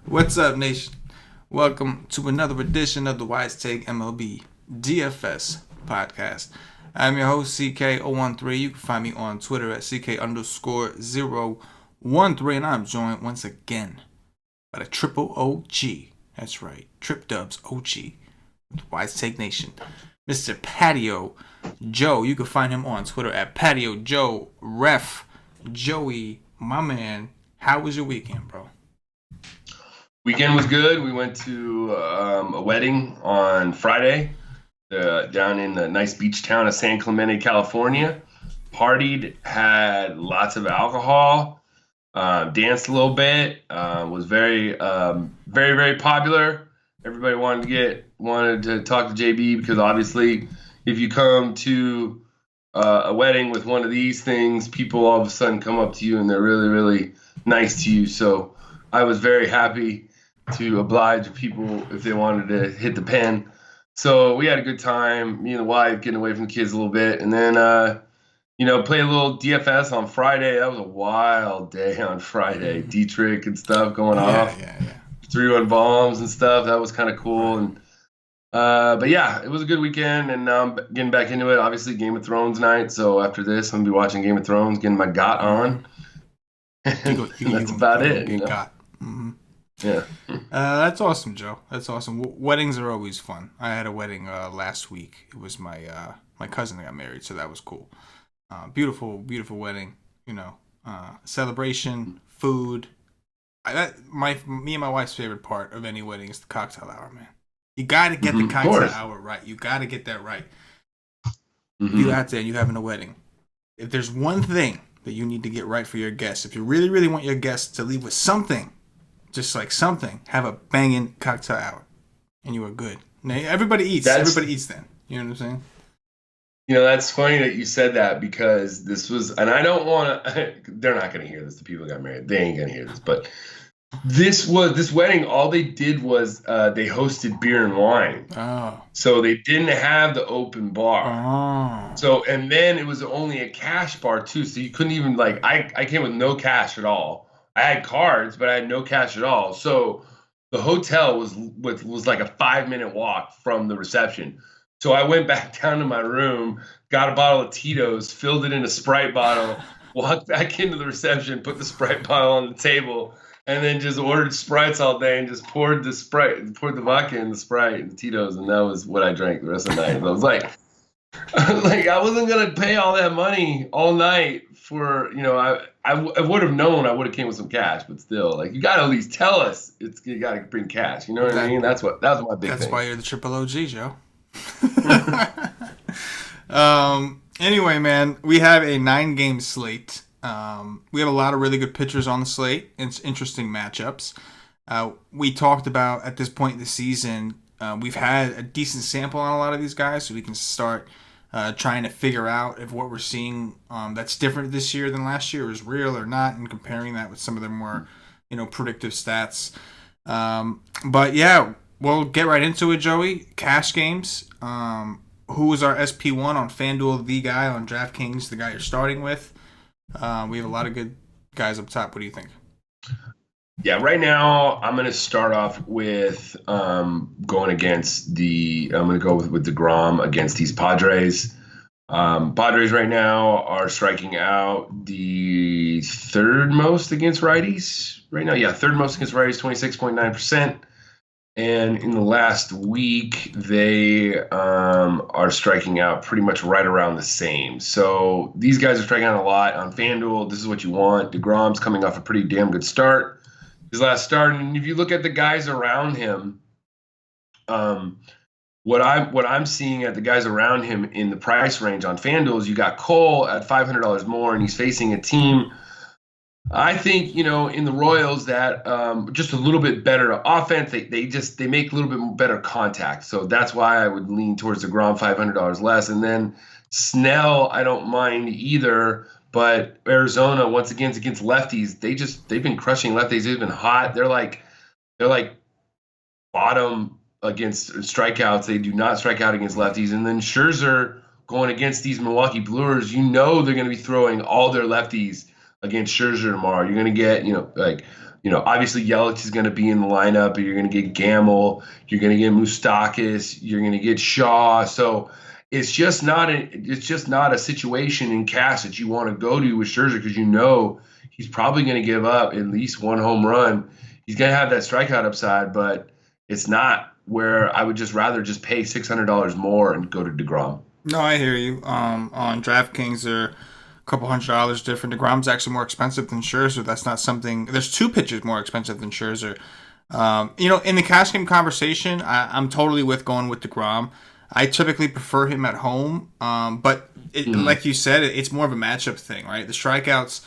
What's up, nation? Welcome to another edition of the Wise Take MLB DFS podcast. I'm your host, CK013. You can find me on Twitter at CK_013. And I'm joined once again by the Triple OG. That's right, Trip Dubs OG. Wise Take Nation. Mr. Patio Joe. You can find him on Twitter at Patio Joe. Ref Joey, my man. How was your weekend, bro? Weekend was good. We went to a wedding on Friday down in the nice beach town of San Clemente, California. Partied, had lots of alcohol, danced a little bit. Was very, very popular. Everybody wanted to talk to JB because obviously, if you come to a wedding with one of these things, people all of a sudden come up to you and they're really, really nice to you. So I was very happy to oblige people if they wanted to hit the pen. So we had a good time, me and the wife getting away from the kids a little bit. And then, play a little DFS on Friday. That was a wild day on Friday. Dietrich and stuff going off. Yeah. 3-1 bombs and stuff. That was kind of cool. And but yeah, it was a good weekend. And now I'm getting back into it. Obviously, Game of Thrones night. So after this, I'm going to be watching Game of Thrones, getting my got on. That's about it. Got. Mm-hmm. Yeah. That's awesome, Joe. That's awesome. Weddings are always fun. I had a wedding last week. It was my cousin that got married, so that was cool. Beautiful wedding. Celebration, food. Me and my wife's favorite part of any wedding is the cocktail hour, man. You got to get the cocktail hour right. You got to get that right. You out there and you having a wedding. If there's one thing that you need to get right for your guests, if you really, really want your guests to leave with something, just like something, have a banging cocktail hour, and you are good. Now, everybody eats. Everybody eats then. You know what I'm saying? That's funny that you said that because this was, and I don't want to, they're not going to hear this, the people who got married. They ain't going to hear this, but this wedding, all they did was they hosted beer and wine. Oh. So they didn't have the open bar. Oh. So, and then it was only a cash bar too. So you couldn't even I came with no cash at all. I had cards, but I had no cash at all. So the hotel was like a 5-minute walk from the reception. So I went back down to my room, got a bottle of Tito's, filled it in a Sprite bottle, walked back into the reception, put the Sprite bottle on the table, and then just ordered Sprites all day and just poured the vodka in the Sprite and the Tito's, and that was what I drank the rest of the night. And I was like, I wasn't gonna pay all that money all night for, I would have known I would have came with some cash, but still, you gotta at least tell us you gotta bring cash. You know what I mean? That was my big thing. That's why you're the Triple OG, Joe. Anyway, man, we have a 9-game slate. We have a lot of really good pitchers on the slate. It's interesting matchups. We talked about at this point in the season, we've had a decent sample on a lot of these guys, so we can start trying to figure out if what we're seeing that's different this year than last year is real or not, and comparing that with some of their more, predictive stats. But yeah, we'll get right into it, Joey. Cash games. Who is our SP1 on FanDuel? The guy on DraftKings, the guy you're starting with. We have a lot of good guys up top. What do you think? Yeah, right now I'm going to start off with going against I'm going to go with DeGrom against these Padres. Padres right now are striking out the third most against righties right now. Yeah, third most against righties, 26.9%. And in the last week, they are striking out pretty much right around the same. So these guys are striking out a lot on FanDuel. This is what you want. DeGrom's coming off a pretty damn good start. His last start, and if you look at the guys around him, what I'm seeing at the guys around him in the price range on FanDuel is you got Cole at $500 more, and he's facing a team, I think, in the Royals that just a little bit better offense. They make a little bit better contact, so that's why I would lean towards DeGrom $500 less, and then Snell I don't mind either. But Arizona, once again, against lefties, they've been crushing lefties. They've been hot. They're like bottom against strikeouts. They do not strike out against lefties. And then Scherzer going against these Milwaukee Brewers, they're going to be throwing all their lefties against Scherzer tomorrow. You're going to get, Obviously Yelich is going to be in the lineup, but you're going to get Gamble, you're going to get Moustakis, you're going to get Shaw. So it's just not a situation in cash that you want to go to with Scherzer because he's probably going to give up at least one home run. He's going to have that strikeout upside, but it's not where I would just rather just pay $600 more and go to DeGrom. No, I hear you. On DraftKings, they're a couple $100 different. DeGrom's actually more expensive than Scherzer. That's not something. There's two pitchers more expensive than Scherzer. In the cash game conversation, I'm totally with going with DeGrom. I typically prefer him at home, but like you said, it's more of a matchup thing, right? The strikeouts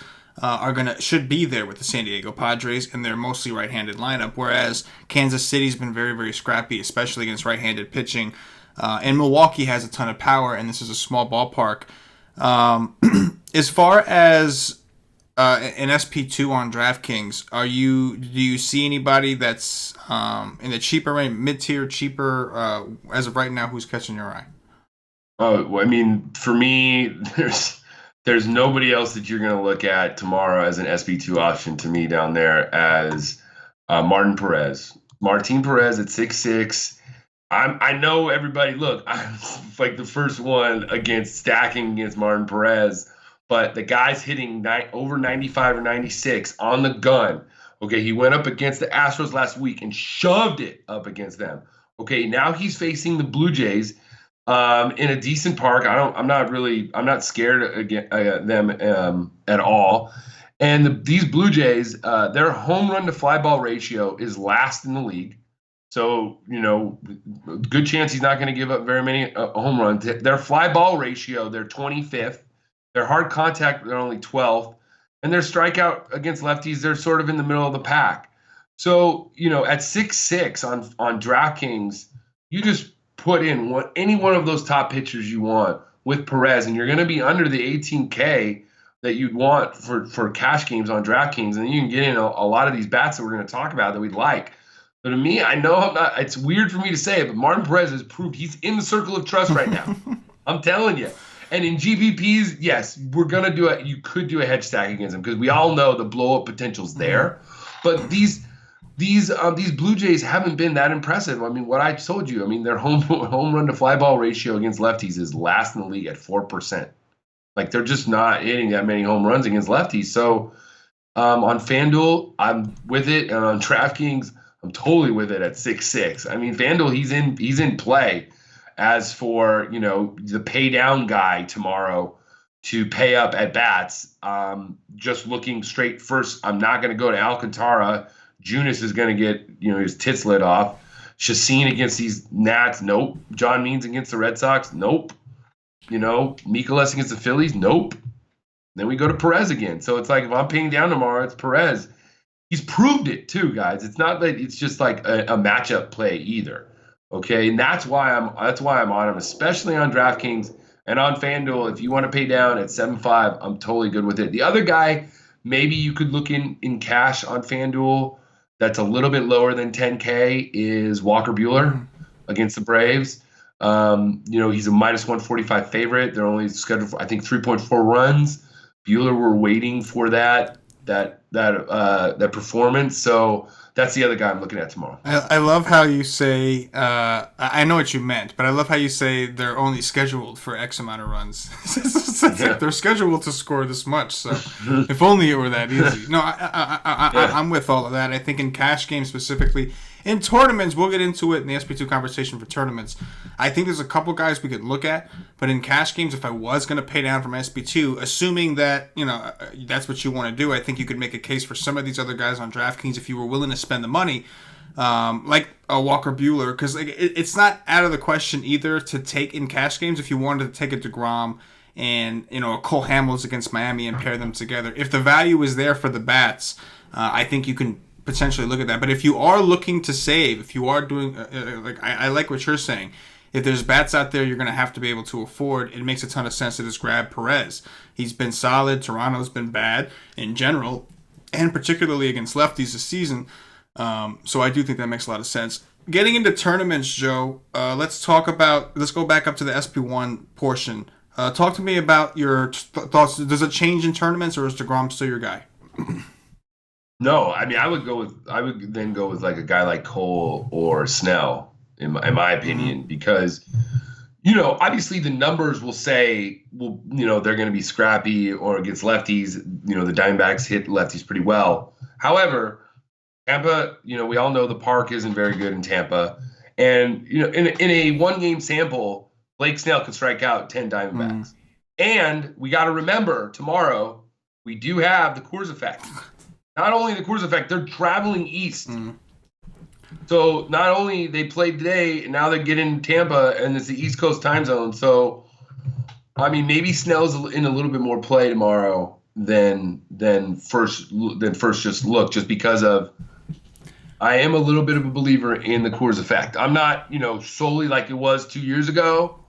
should be there with the San Diego Padres, and they're mostly right-handed lineup. Whereas Kansas City's been very, very scrappy, especially against right-handed pitching, and Milwaukee has a ton of power, and this is a small ballpark. As far as an SP2 on DraftKings, do you see anybody that's in the cheaper range, mid-tier, cheaper as of right now? Who's catching your eye? Oh, well, I mean, for me, there's nobody else that you're going to look at tomorrow as an SP2 option to me down there as Martin Perez. Martin Perez at 6'6". I know everybody. Look, I'm like the first one against stacking against Martin Perez. But the guy's hitting over 95 or 96 on the gun. Okay, he went up against the Astros last week and shoved it up against them. Okay, now he's facing the Blue Jays in a decent park. I'm not scared of them at all. And these Blue Jays, their home run to fly ball ratio is last in the league. So, good chance he's not going to give up very many home runs. Their fly ball ratio, they're 25th. Their hard contact, they're only 12th. And their strikeout against lefties, they're sort of in the middle of the pack. So, at 6'6" on DraftKings, you just put in any one of those top pitchers you want with Perez, and you're going to be under the 18K that you'd want for cash games on DraftKings. And you can get in a lot of these bats that we're going to talk about that we'd like. But to me, I know it's weird for me to say it, but Martin Perez has proved he's in the circle of trust right now. I'm telling you. And in GPPs, yes, we're going to do it. You could do a hedge stack against them because we all know the blow-up potential's there. But these Blue Jays haven't been that impressive. I mean, what I told you, their home run to fly ball ratio against lefties is last in the league at 4%. Like, they're just not hitting that many home runs against lefties. So on FanDuel, I'm with it. And on DraftKings, I'm totally with it at 6'6". FanDuel, he's in play. As for, the pay down guy tomorrow to pay up at bats, just looking straight first, I'm not going to go to Alcantara. Junis is going to get, his tits lit off. Chacin against these Nats, nope. John Means against the Red Sox, nope. Mikolas against the Phillies, nope. Then we go to Perez again. So it's like, if I'm paying down tomorrow, it's Perez. He's proved it too, guys. It's not that it's just like a matchup play either. Okay, and that's why I'm on him, especially on DraftKings and on FanDuel. If you want to pay down at 7.5, I'm totally good with it. The other guy, maybe you could look in cash on FanDuel. That's a little bit lower than 10K is Walker Buehler against the Braves. He's a minus 145 favorite. They're only scheduled for, I think, 3.4 runs. Buehler, we're waiting for that performance. So that's the other guy I'm looking at tomorrow. I love how you say, I know what you meant, but I love how you say they're only scheduled for X amount of runs. Like they're scheduled to score this much, so if only it were that easy. No, I'm with all of that. I think in cash games specifically, in tournaments, we'll get into it in the SP2 conversation for tournaments. I think there's a couple guys we could look at, but in cash games, if I was going to pay down from SP2, assuming that that's what you want to do, I think you could make a case for some of these other guys on DraftKings if you were willing to spend the money, like a Walker Buehler, because it's not out of the question either to take in cash games if you wanted to take a DeGrom and a Cole Hamels against Miami and pair them together. If the value is there for the bats, I think you can potentially look at that. But if you are looking to save, if you are doing I like what you're saying, if there's bats out there you're going to have to be able to afford, it makes a ton of sense to just grab Perez. He's been solid. Toronto's been bad in general, and particularly against lefties this season. So I do think that makes a lot of sense. Getting into tournaments, Joe, let's go back up to the SP1 portion. Talk to me about your thoughts. Does it change in tournaments, or is DeGrom still your guy? No, I mean I would then go with like a guy like Cole or Snell in my Mm-hmm. opinion, because obviously the numbers will say, well, they're going to be scrappy or against lefties. The Diamondbacks hit lefties pretty well. However, Tampa, we all know the park isn't very good in Tampa. And, in a one game sample, Blake Snell could strike out 10 Mm-hmm. Diamondbacks. And we got to remember tomorrow, we do have the Coors effect. Not only the Coors effect, they're traveling east. Mm-hmm. So not only they played today, now they get in Tampa, and it's the East Coast time zone. So I mean, maybe Snell's in a little bit more play tomorrow than first just look, just because of I am a little bit of a believer in the Coors effect. I'm not solely like it was 2 years ago,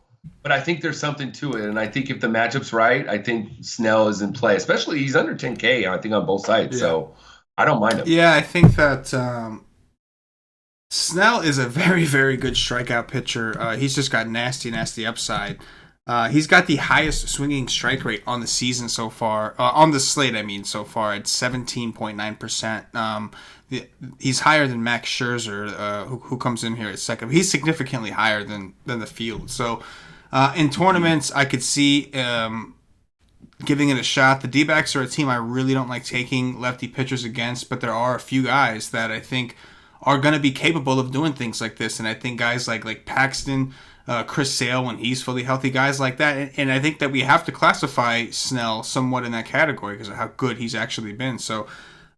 but I think there's something to it, and I think if the matchup's right, I think Snell is in play. Especially he's under 10K, I think on both sides, Yeah. so I don't mind him. Yeah, I think that Snell is a very, very good strikeout pitcher. He's just got nasty, nasty upside. He's got the highest swinging strike rate on the season so far, on the slate, I mean, so far at 17.9%. He's higher than Max Scherzer, who comes in here at second. He's significantly higher than the field. So in tournaments, I could see giving it a shot. The D-backs are a team I really don't like taking lefty pitchers against, but there are a few guys that I think are going to be capable of doing things like this. And I think guys like Paxton, Chris Sale when he's fully healthy, guys like that. And I think that we have to classify Snell somewhat in that category because of how good he's actually been. So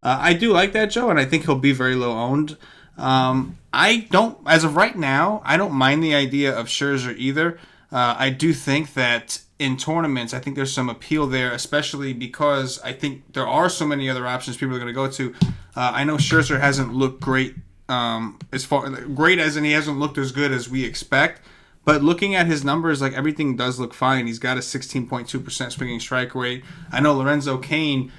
I do like that, Joe, and I think he'll be very low owned. I don't, as of right now, I don't mind the idea of Scherzer either. I do think that in tournaments, I think there's some appeal there, especially because I think there are so many other options people are going to go to. I know Scherzer hasn't looked great, great as in he hasn't looked as good as we expect. But looking at his numbers, like everything does look fine. He's got a 16.2% swinging strike rate. I know Lorenzo Cain,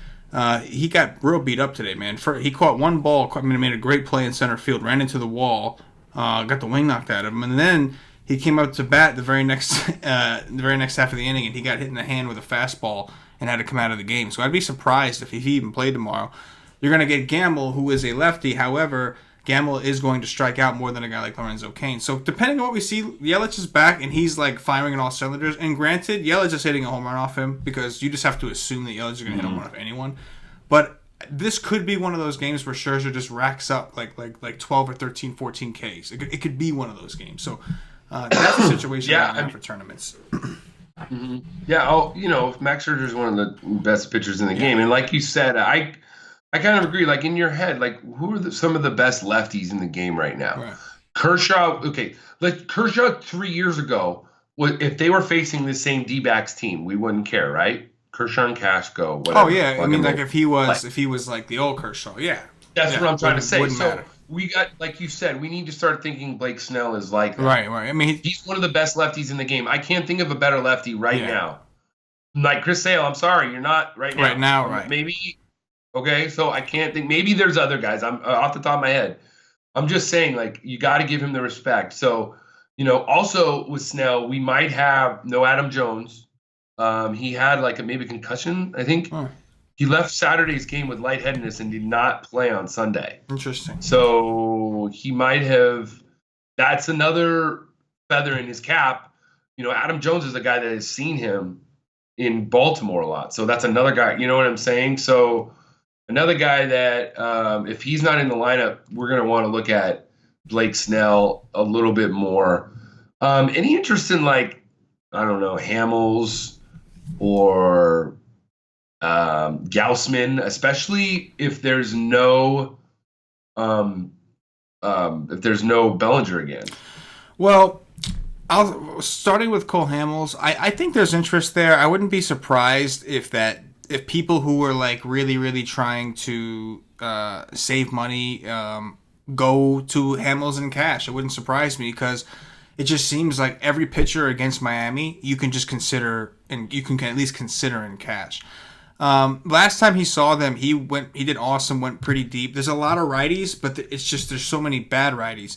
he got real beat up today, man. He caught one ball, made a great play in center field, ran into the wall, got the wing knocked out of him, and then he came up to bat the very next half of the inning, and he got hit in the hand with a fastball and had to come out of the game. So I'd be surprised if he even played tomorrow. You're going to get Gamble, who is a lefty. However, Gamble is going to strike out more than a guy like Lorenzo Cain. So depending on what we see, Yelich is back and he's like firing on all cylinders. And granted, Yelich is hitting a home run off him because you just have to assume that Yelich is going to hit a home run off anyone. But this could be one of those games where Scherzer just racks up like 12 or 13, 14 Ks. It could be one of those games. So that's the situation Yeah, right now for tournaments. Yeah, Max Scherzer is one of the best pitchers in the game, and like you said, I kind of agree. Like in your head, like who are some of the best lefties in the game right now? Right. Kershaw. Okay, like Kershaw 3 years ago, if they were facing the same D-backs team, we wouldn't care, right? Kershaw and Cash go. Whatever. Oh yeah, I mean like if he was like the old Kershaw, yeah. That's what I'm trying to say. Wouldn't So matter. we got, like you said, we need to start thinking Blake Snell is like that. Right. I mean, He's one of the best lefties in the game. I can't think of a better lefty right Yeah. now. Like Chris Sale, I'm sorry, you're not right now. Right now, right. Maybe. Okay, so I can't think. Maybe there's other guys. I'm off the top of my head. I'm just saying, like, you got to give him the respect. So, also with Snell, we might have no Adam Jones. He had like maybe a concussion, I think. Huh. He left Saturday's game with lightheadedness and did not play on Sunday. Interesting. So he might have. That's another feather in his cap. Adam Jones is a guy that has seen him in Baltimore a lot. So that's another guy. You know what I'm saying? So another guy that if he's not in the lineup, we're going to want to look at Blake Snell a little bit more. Any interest in like, I don't know, Hamels or Gaussman, especially if there's no Bellinger again. Well, starting with Cole Hamels, I think there's interest there. I wouldn't be surprised if people who were like really, really trying to save money go to Hamels and cash. It wouldn't surprise me because it just seems like every pitcher against Miami you can just consider and you can at least consider in cash. Last time he saw them, he did awesome, went pretty deep. There's a lot of righties, but it's just there's so many bad righties.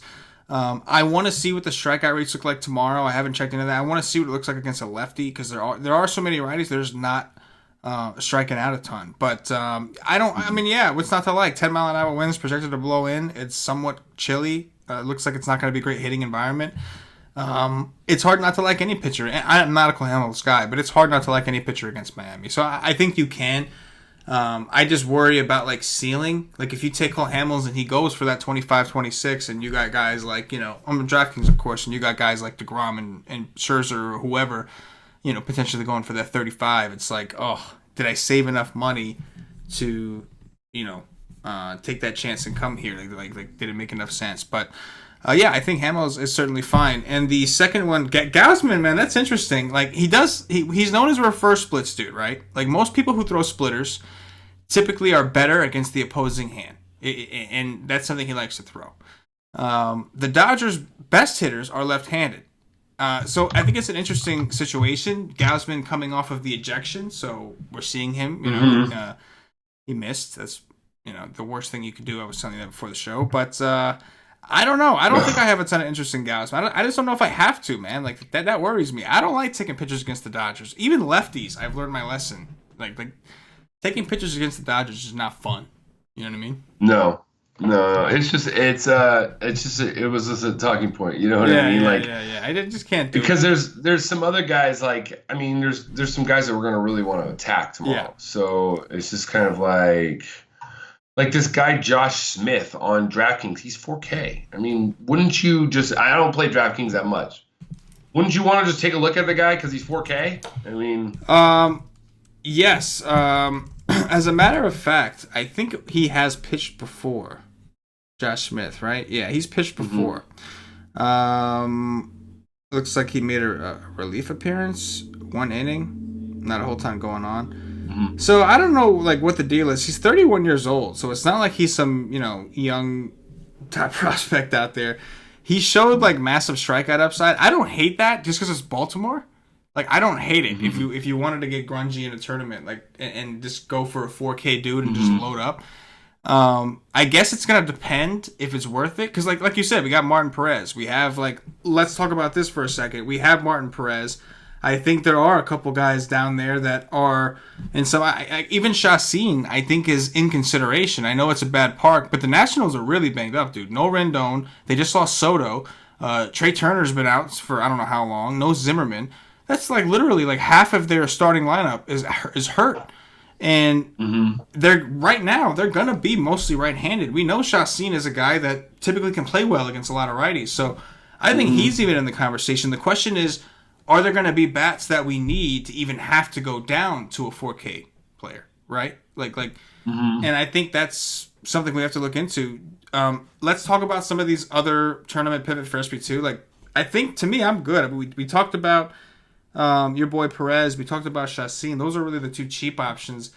I want to see what the strikeout rates look like tomorrow. I haven't checked into that. I want to see what it looks like against a lefty because there are so many righties. There's not striking out a ton. But I mean, yeah, what's not to like? 10-mile-an-hour winds projected to blow in. It's somewhat chilly. It looks like it's not going to be a great hitting environment. It's hard not to like any pitcher. And I'm not a Cole Hamels guy, but it's hard not to like any pitcher against Miami. So I think you can. I just worry about like ceiling. Like if you take Cole Hamels and he goes for that 25-26, and you got guys like, on DraftKings, of course, and you got guys like DeGrom and Scherzer or whoever, potentially going for that 35. It's like, oh, did I save enough money to, take that chance and come here? Like did it make enough sense? But yeah, I think Hamels is certainly fine. And the second one, Gausman, man, that's interesting. Like he's known as a reverse splits dude, right? Like most people who throw splitters typically are better against the opposing hand, and that's something he likes to throw. The Dodgers' best hitters are left-handed. So I think it's an interesting situation. Gausman coming off of the ejection, so we're seeing him. He missed. That's the worst thing you could do. I was telling you that before the show, but I don't know. I don't think I have a ton of interest in Gausman. I just don't know if I have to, man. Like that worries me. I don't like taking pitchers against the Dodgers. Even lefties, I've learned my lesson. Like taking pitchers against the Dodgers is not fun. You know what I mean? No. It was just a talking point. You know what I mean? Yeah. I just can't do because it. there's some other guys there's some guys that we're gonna really want to attack tomorrow. Yeah. So it's just kind of like this guy Josh Smith on DraftKings. He's 4K. I mean, wouldn't you just? I don't play DraftKings that much. Wouldn't you want to just take a look at the guy because he's 4K? I mean, yes. As a matter of fact, I think he has pitched before. Josh Smith, right? Yeah, he's pitched before. Looks like he made a relief appearance, 1 inning, not a whole time going on. So I don't know what the deal is. He's 31 years old, so it's not like he's some young top prospect out there. He showed massive strikeout upside. I don't hate that just because it's Baltimore. I don't hate it if you wanted to get grungy in a tournament and just go for a 4K dude and just load up. I guess it's gonna depend if it's worth it because like you said, we got Martin Perez. We have let's talk about this for a second. We have Martin Perez. I think there are a couple guys down there that are, and so even Chacin I think is in consideration. I know it's a bad park, but the Nationals are really banged up, dude. No Rendon. They just lost Soto. Trey Turner's been out for I don't know how long. No Zimmerman. That's literally half of their starting lineup is hurt. And they're gonna be mostly right-handed. We know Chacin is a guy that typically can play well against a lot of righties. So I think he's even in the conversation. The question is, are there gonna be bats that we need to even have to go down to a 4K player, right? And I think that's something we have to look into. Let's talk about some of these other tournament pivot frisbee too. I think to me, I'm good. I mean, we talked about your boy Perez. We talked about Chacin. Those are really the two cheap options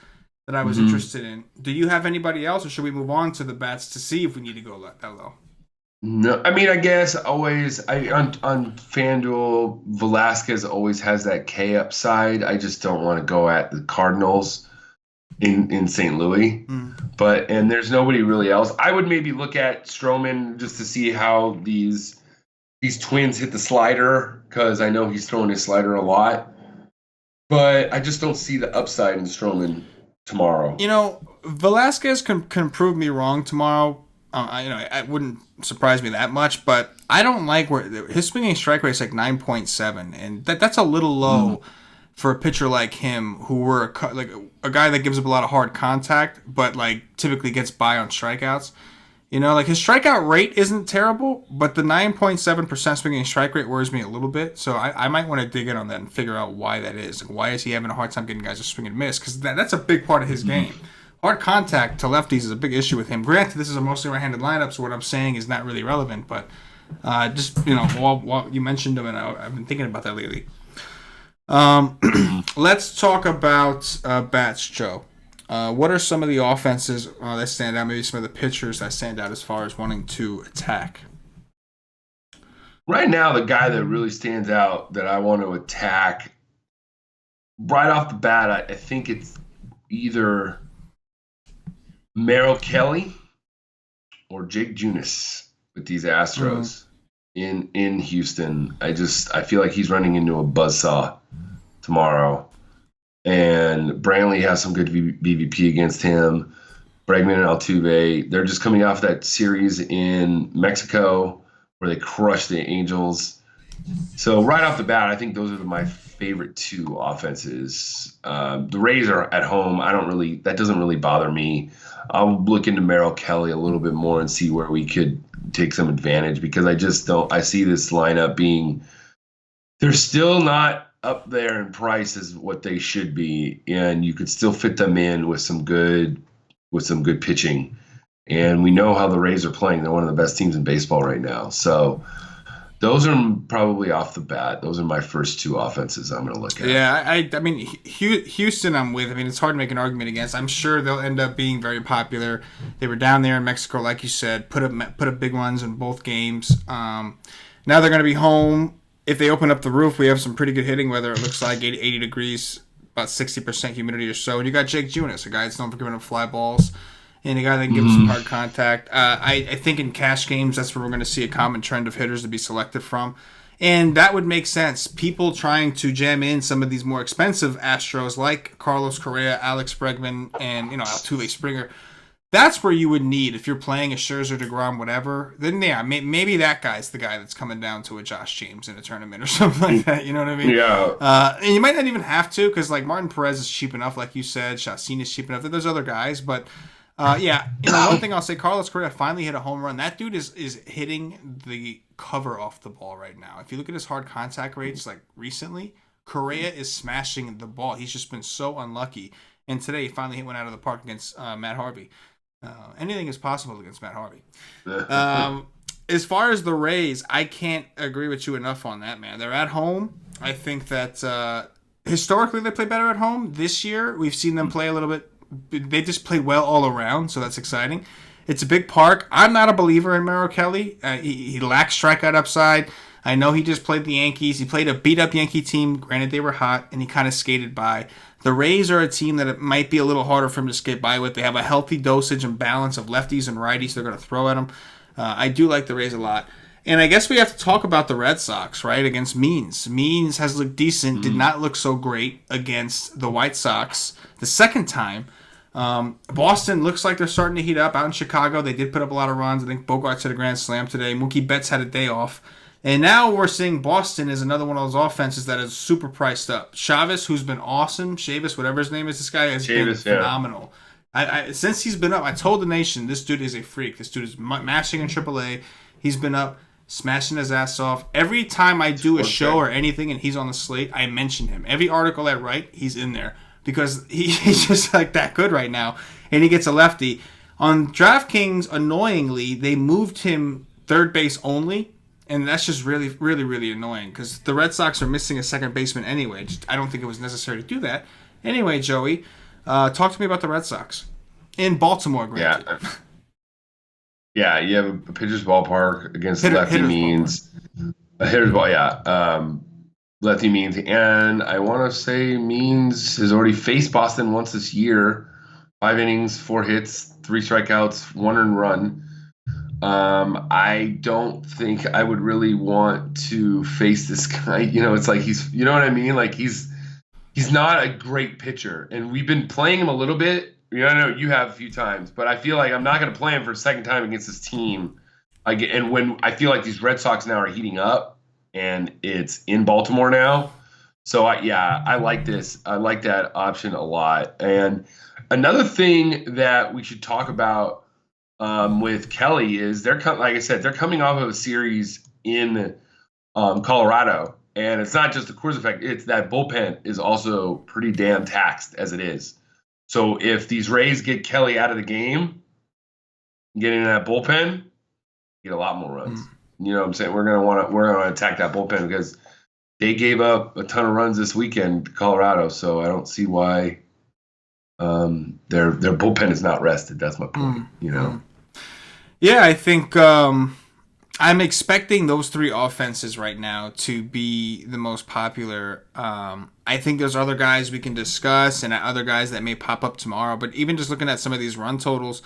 that I was interested in. Do you have anybody else, or should we move on to the bats to see if we need to go that low? No, I mean, I guess always on FanDuel, Velasquez always has that K upside. I just don't want to go at the Cardinals in St. Louis. And there's nobody really else. I would maybe look at Stroman just to see how these Twins hit the slider, because I know he's throwing his slider a lot. But I just don't see the upside in Stroman tomorrow. Velasquez can prove me wrong tomorrow. It wouldn't surprise me that much, but I don't like where his swinging strike rate is 9.7, and that's a little low for a pitcher like him, who were a guy that gives up a lot of hard contact, but typically gets by on strikeouts. His strikeout rate isn't terrible, but the 9.7% swinging strike rate worries me a little bit. So I might want to dig in on that and figure out why that is. Why is he having a hard time getting guys to swing and miss? Because that's a big part of his game. Hard contact to lefties is a big issue with him. Granted, this is a mostly right-handed lineup, so what I'm saying is not really relevant. But while you mentioned him, and I've been thinking about that lately. Let's talk about bats, Joe. What are some of the offenses that stand out? Maybe some of the pitchers that stand out as far as wanting to attack. Right now, the guy that really stands out that I want to attack right off the bat, I think it's either Merrill Kelly or Jake Junis with these Astros in Houston. I feel like he's running into a buzzsaw tomorrow. and Brantley has some good BVP against him. Bregman and Altuve, they're just coming off that series in Mexico where they crushed the Angels. So right off the bat, I think those are my favorite two offenses. The Rays are at home. That doesn't really bother me. I'll look into Merrill Kelly a little bit more and see where we could take some advantage, because I just don't. I see this lineup being, they're still not up there in price as what they should be, and you could still fit them in with some good pitching. And we know how the Rays are playing. They're one of the best teams in baseball right now. So those are probably off the bat. Those are my first two offenses I'm going to look at. Yeah, I mean, Houston I'm with. I mean, it's hard to make an argument against. I'm sure they'll end up being very popular. They were down there in Mexico, like you said, put up big ones in both games. Now they're going to be home. If they open up the roof, we have some pretty good hitting weather. It looks like 80 degrees, about 60% humidity or so. And you got Jake Junis, a guy that's known for giving up fly balls, and a guy that can give us some hard contact. I think in cash games, that's where we're going to see a common trend of hitters to be selected from. And that would make sense. People trying to jam in some of these more expensive Astros like Carlos Correa, Alex Bregman, and Altuve Springer. That's where you would need, if you're playing a Scherzer, DeGrom, whatever. Then yeah, maybe that guy's the guy that's coming down to a Josh James in a tournament or something like that. You know what I mean? Yeah. And you might not even have to, because like Martin Perez is cheap enough, like you said. Chacin is cheap enough. There's other guys, but yeah. One thing I'll say, Carlos Correa finally hit a home run. That dude is hitting the cover off the ball right now. If you look at his hard contact rates, like recently, Correa is smashing the ball. He's just been so unlucky. And today he finally hit one out of the park against Matt Harvey. Anything is possible against Matt Harvey. As far as the Rays, I can't agree with you enough on that, man. They're at home. I think that historically they play better at home. This year, we've seen them play a little bit. They just play well all around, so that's exciting. It's a big park. I'm not a believer in Merrill Kelly. He lacks strikeout upside. I know he just played the Yankees. He played a beat-up Yankee team. Granted, they were hot, and he kind of skated by. The Rays are a team that it might be a little harder for him to skate by with. They have a healthy dosage and balance of lefties and righties they're going to throw at him. I do like the Rays a lot. And I guess we have to talk about the Red Sox, right, against Means. Means has looked decent, did not look so great against the White Sox the second time. Boston looks like they're starting to heat up. Out in Chicago, they did put up a lot of runs. I think Bogarts hit a grand slam today. Mookie Betts had a day off. And now we're seeing Boston is another one of those offenses that is super priced up. Chavez, who's been awesome, Chavis, whatever his name is, this guy has been phenomenal. Since he's been up, I told the nation, this dude is a freak. This dude is mashing in AAA. He's been up, smashing his ass off. Every time I do a show or anything and he's on the slate, I mention him. Every article I write, he's in there because he's just like that good right now. And he gets a lefty. On DraftKings, annoyingly, they moved him third base only. And that's just really, really, really annoying because the Red Sox are missing a second baseman anyway. I don't think it was necessary to do that. Anyway, Joey, talk to me about the Red Sox. In Baltimore, granted. Yeah, you have a pitcher's ballpark against lefty Means. A hitter's ball, yeah. Lefty Means. And I want to say Means has already faced Boston once this year. 5 innings, 4 hits, 3 strikeouts, 1 earned run. I don't think I would really want to face this guy. It's like he's, you know what I mean? Like he's not a great pitcher, and we've been playing him a little bit. I know you have a few times, but I feel like I'm not going to play him for a second time against this team. And when I feel like these Red Sox now are heating up, and it's in Baltimore now, so I like this. I like that option a lot. And another thing that we should talk about with Kelly is like I said, they're coming off of a series in Colorado, and it's not just the Coors effect. It's that bullpen is also pretty damn taxed as it is. So if these Rays get Kelly out of the game, get into that bullpen, get a lot more runs. You know what I'm saying? We're gonna attack that bullpen because they gave up a ton of runs this weekend to Colorado. So I don't see why their bullpen is not rested. That's my point. Yeah, I think I'm expecting those 3 offenses right now to be the most popular. I think there's other guys we can discuss and other guys that may pop up tomorrow. But even just looking at some of these run totals,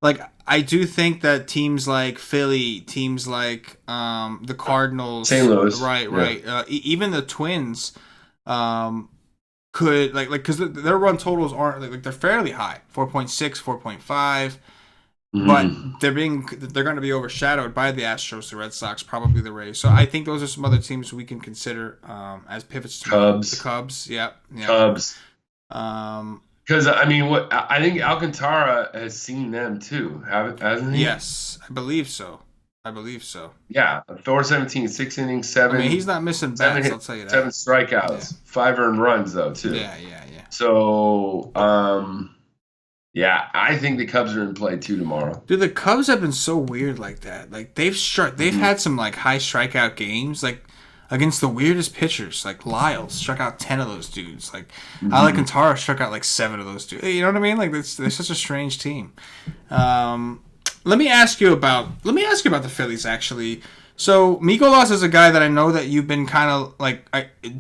like I do think that teams like Philly, teams like the Cardinals, St. Louis, right, even the Twins, could because their run totals aren't they're fairly high, 4.6, 4.5. But they're going to be overshadowed by the Astros, the Red Sox, probably the Rays. So I think those are some other teams we can consider as pivots tomorrow. Cubs. The Cubs, yeah. Cubs. Because I mean, what I think Alcantara has seen them too, hasn't he? Yes, I believe so. Yeah, Thor 17, 6 innings, 7. I mean, he's not missing bats. I'll tell you that. 7 strikeouts, 5 earned runs though too. Yeah. So, yeah, I think the Cubs are in play too tomorrow. Dude, the Cubs have been so weird like that. Like they've had some like high strikeout games, like against the weirdest pitchers. Like Lyles struck out 10 of those dudes. Like Alcantara struck out like 7 of those dudes. You know what I mean? Like they're such a strange team. Let me ask you about the Phillies actually. So Mikolas is a guy that I know that you've been kind of like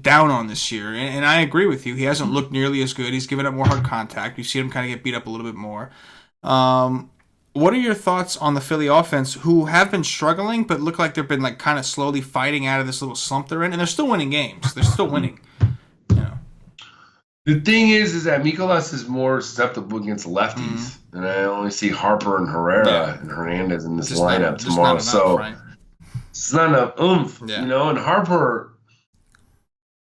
down on this year, and I agree with you. He hasn't looked nearly as good. He's given up more hard contact. You've seen him kind of get beat up a little bit more. What are your thoughts on the Philly offense, who have been struggling but look like they've been like kind of slowly fighting out of this little slump they're in, and they're still winning games. They're still winning. The thing is that Mikolas is more susceptible against lefties, and I only see Harper and Herrera and Hernandez in this lineup tomorrow. So it's not enough oomph, And Harper,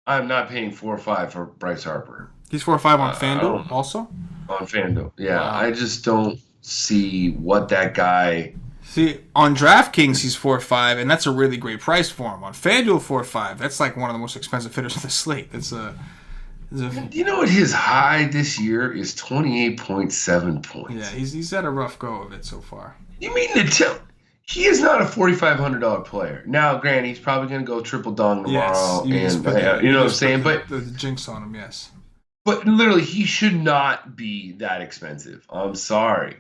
I'm not paying 4 or 5 for Bryce Harper. He's 4 or 5 on FanDuel also? On FanDuel, yeah. Wow. I just don't see what that guy... See, on DraftKings, he's 4 or 5, and that's a really great price for him. On FanDuel, 4 or 5, that's like one of the most expensive hitters on the slate. You know what? His high this year is 28.7 points. Yeah, he's had a rough go of it so far. You mean to tell... He is not a $4,500 player. Now, granted, he's probably going to go triple dong tomorrow. Yes, you know what I'm saying? But the jinx on him, yes. But literally, he should not be that expensive. I'm sorry.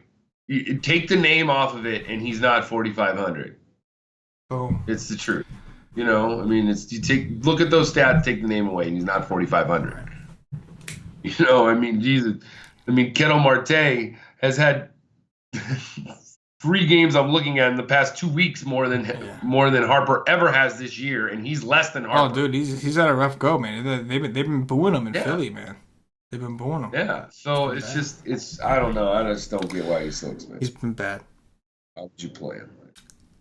Take the name off of it, and he's not 4,500. Oh, it's the truth. I mean, look at those stats, take the name away, and he's not 4,500. I mean, Jesus. I mean, Ketel Marte has had 3 games I'm looking at in the past 2 weeks more than Harper ever has this year, and he's less than Harper. Oh, dude, he's had a rough go, man. They've been booing him in Philly, man. They've been booing him. Yeah, so it's I don't know. I just don't get why he's so expensive. He's been bad. How would you play him?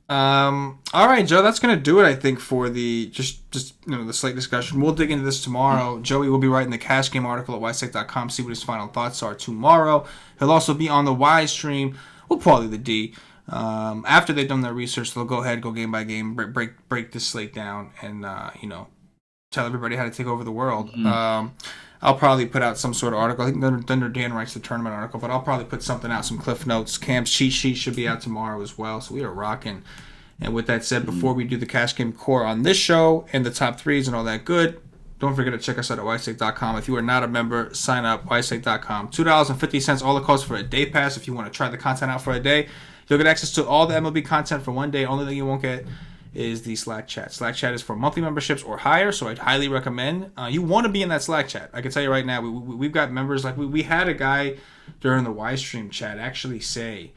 All right, Joe, that's gonna do it, I think, for the just the slate discussion. We'll dig into this tomorrow. Joey will be writing the cash game article at wisec.com. See what his final thoughts are tomorrow. He'll also be on the Y stream. Well, probably the D. After they've done their research, they'll go game by game, break the slate down, and tell everybody how to take over the world. I'll probably put out some sort of article. I think Thunder Dan writes the tournament article, but I'll probably put something out, some cliff notes. Cam's cheat sheet should be out tomorrow as well, so we are rocking. And with that said, before we do the cash game core on this show and the top threes and all that good, don't forget to check us out at wisec.com. If you are not a member, sign up, wisec.com. $2.50, all it costs for a day pass. If you want to try the content out for a day, you'll get access to all the MLB content for one day. Only thing you won't get is the Slack chat. Slack chat is for monthly memberships or higher, so I'd highly recommend. You want to be in that Slack chat. I can tell you right now, we've got members. Like we had a guy during the Y stream chat actually say,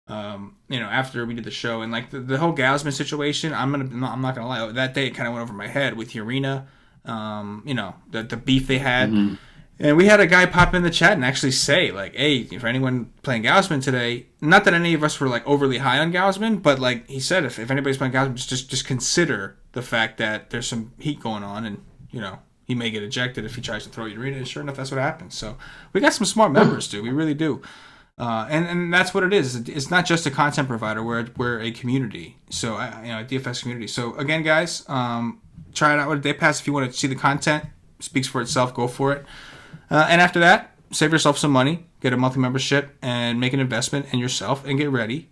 after we did the show, and like the whole Gausman situation, I'm not gonna lie, that day it kind of went over my head with Urena, the beef they had. And we had a guy pop in the chat and actually say, like, hey, for anyone playing Gausman today, not that any of us were, like, overly high on Gausman, but, like, he said if anybody's playing Gausman, just consider the fact that there's some heat going on and, he may get ejected if he tries to throw Urena. And sure enough, that's what happens. So we got some smart members, dude. We really do. And that's what it is. It's not just a content provider. We're a community. So, a DFS community. So, again, guys, try it out with a day pass if you want to see the content. It speaks for itself. Go for it. And after that, save yourself some money, get a monthly membership, and make an investment in yourself, and get ready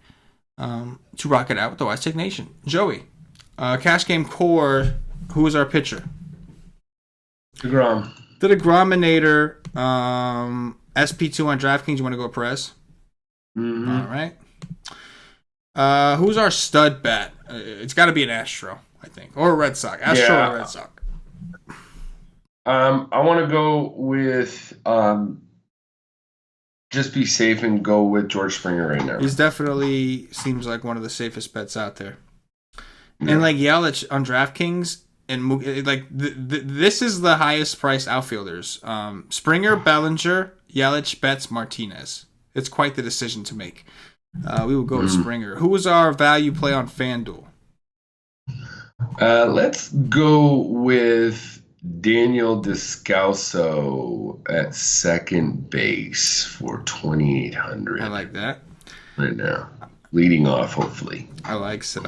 to rock it out with the Wise Take Nation. Joey, cash game core, who is our pitcher? DeGrom. The DeGrominator, SP2 on DraftKings. You want to go Perez? Mm-hmm. All right. Who's our stud bat? It's got to be an Astro, I think, or a Red Sox. Astro or Red Sox. I want to go with just be safe and go with George Springer right now. He's definitely seems like one of the safest bets out there. Yeah. And like Yelich on DraftKings, this is the highest priced outfielders. Springer, Bellinger, Yelich, Betts, Martinez. It's quite the decision to make. We will go with Springer. Who was our value play on FanDuel? Let's go with Daniel Descalso at second base for 2,800. I like that. Right now. Leading off, hopefully. I likes it.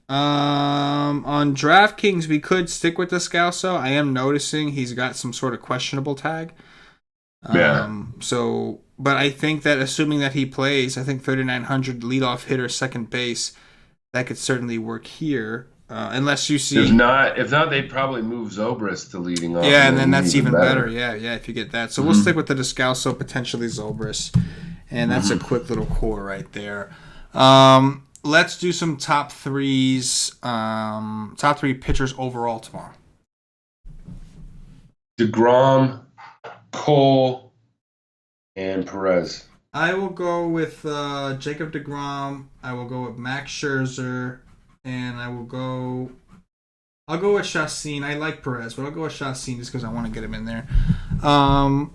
On DraftKings, we could stick with Descalso. I am noticing he's got some sort of questionable tag. But I think that assuming that he plays, I think 3,900 leadoff hitter, second base, that could certainly work here. Unless you see, if not, they'd probably move Zobrist to leading off. Yeah, and then that's even better. Yeah, if you get that. So we'll stick with the Descalso, potentially Zobrist, and that's a quick little core right there. Let's do some top threes. Top three pitchers overall tomorrow. DeGrom, Cole, and Perez. I will go with Jacob DeGrom. I will go with Max Scherzer, and I'll go with Chacin. I like Perez, but I'll go with Chacin just because I want to get him in there. Top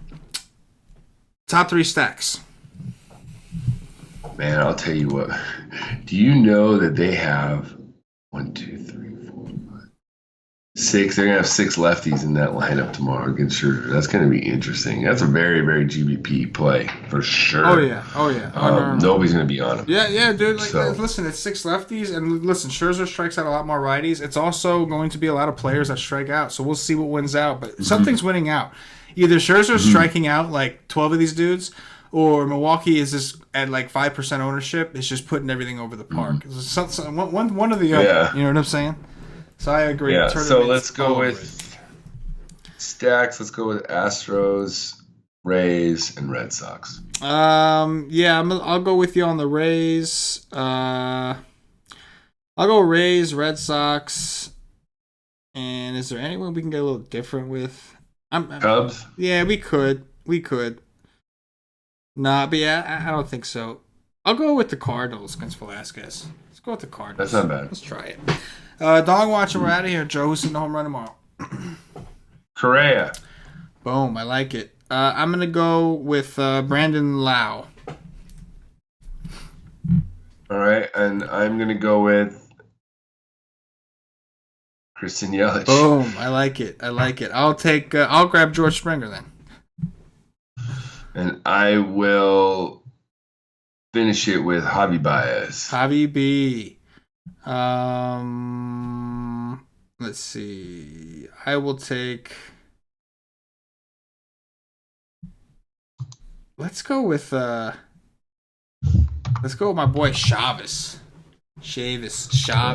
three stacks. Man, I'll tell you what. Do you know that they have 1, 2, 3, 4, 5, 6? They're gonna have 6 lefties in that lineup tomorrow against Scherzer. That's gonna be interesting. That's a very, very GBP play for sure. Oh yeah. Nobody's gonna be on him. Yeah, dude. Listen, it's 6 lefties, and listen, Scherzer strikes out a lot more righties. It's also going to be a lot of players that strike out. So we'll see what wins out. But something's winning out. Either Scherzer's striking out like 12 of these dudes, or Milwaukee is just at like 5% ownership. It's just putting everything over the park. One or the other. Yeah. You know what I'm saying? So I agree. Yeah. So let's go with stacks. Let's go with Astros, Rays, and Red Sox. I'll go with you on the Rays. I'll go Rays, Red Sox, and is there anyone we can get a little different with? Cubs. Yeah, we could. Nah, but yeah, I don't think so. I'll go with the Cardinals against Velasquez. Let's go with the Cardinals. That's not bad. Let's try it. Dog watching, we're out of here. Joe, who's hitting the home run tomorrow? Correa. Boom, I like it. I'm going to go with Brandon Lau. All right, and I'm going to go with Christian Yelich. Boom, I like it. I'll grab George Springer then. And I will finish it with Javi Baez. Javi B. Let's see. I will take. Let's go with my boy Chavez. Chavis. I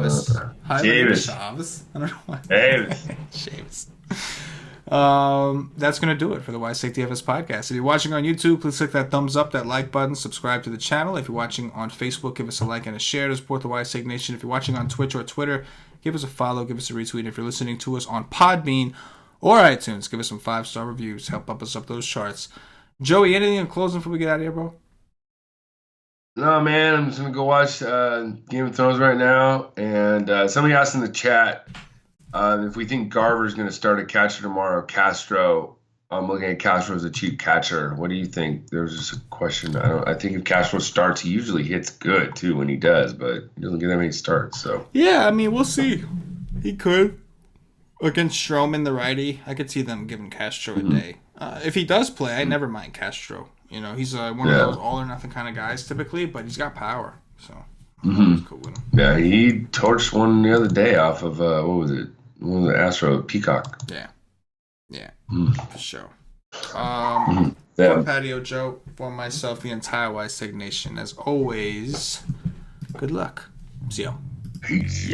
don't know why. Chavis. That's going to do it for the Slate DFS podcast. If you're watching on YouTube, please click that thumbs up, that like button, subscribe to the channel. If you're watching on Facebook, give us a like and a share to support the Slate Nation. If you're watching on Twitch or Twitter, give us a follow, give us a retweet. If you're listening to us on Podbean or iTunes, give us some 5-star reviews. Help up us up those charts. Joey, anything in closing before we get out of here, bro? No, man, I'm just going to go watch Game of Thrones right now. And somebody asked in the chat if we think Garver's going to start a catcher tomorrow. Castro, I'm looking at Castro as a cheap catcher. What do you think? There was just a question. I think if Castro starts, he usually hits good, too, when he does. But he doesn't get that many starts. So yeah, I mean, we'll see. He could. Against Stroman, the righty, I could see them giving Castro a day. If he does play, I never mind Castro. You know, he's one of those all-or-nothing kind of guys typically, but he's got power. So I'm cool with him. Yeah, he torched one the other day off of, what was it? One of the Astro Peacock. Yeah, for sure. For Patio Joe, for myself, the entire Slate Nation, as always, good luck. See ya. Peace.